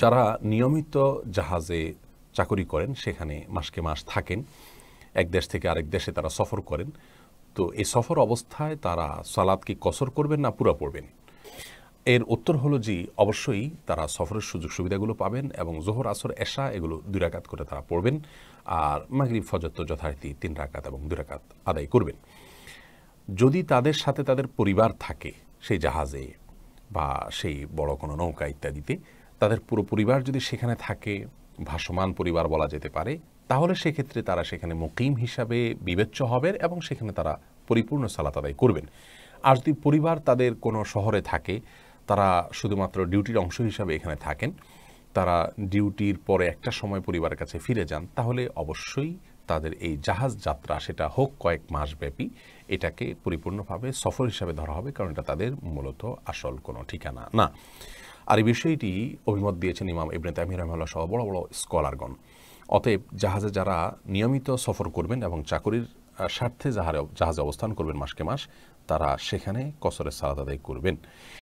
যারা নিয়মিত জাহাজে চাকরি করেন, সেখানে মাসকে মাস থাকেন, এক দেশ থেকে আরেক দেশে তারা সফর করেন, তো এই সফর অবস্থায় তারা সালাত কি কসর করবেন না পুরা পড়বেন? এর উত্তর হলো জি, অবশ্যই তারা সফরের সুযোগ সুবিধাগুলো পাবেন এবং জোহর আসর এশা এগুলো 2 রাকাত করে তারা পড়বেন। আর মাগরিব ফজর তো যথারীতি 3 রাকাত এবং 2 রাকাত আদায় করবেন। যদি তাদের সাথে তাদের পরিবার থাকে সেই জাহাজে বা সেই বড় কোনো নৌকা ইত্যাদিতে, তাদের পুরো পরিবার যদি সেখানে থাকে, ভাসমান পরিবার বলা যেতে পারে, তাহলে সেক্ষেত্রে তারা সেখানে মুকিম হিসাবে বিবেচ্য হবেন এবং সেখানে তারা পরিপূর্ণ সালাত আদায় করবেন। আর যদি পরিবার তাদের কোনো শহরে থাকে, তারা শুধুমাত্র ডিউটির অংশ হিসাবে এখানে থাকেন, তারা ডিউটির পরে একটা সময় পরিবারের কাছে ফিরে যান, তাহলে অবশ্যই তাদের এই জাহাজ যাত্রা, সেটা হোক কয়েক মাস ব্যাপী, এটাকে পরিপূর্ণভাবে সফর হিসাবে ধরা হবে, কারণ এটা তাদের মূলত আসল কোনো ঠিকানা না। আর এই বিষয়টি অভিমত দিয়েছেন ইমাম ইবনে তাইমিয়া রাহিমাহুল্লাহ সহ বড় বড় স্কলারগণ। অতএব জাহাজে যারা নিয়মিত সফর করবেন এবং চাকরির স্বার্থে জাহাজে অবস্থান করবেন মাসকে মাস, তারা সেখানে কসরের সালাত আদায় করবেন।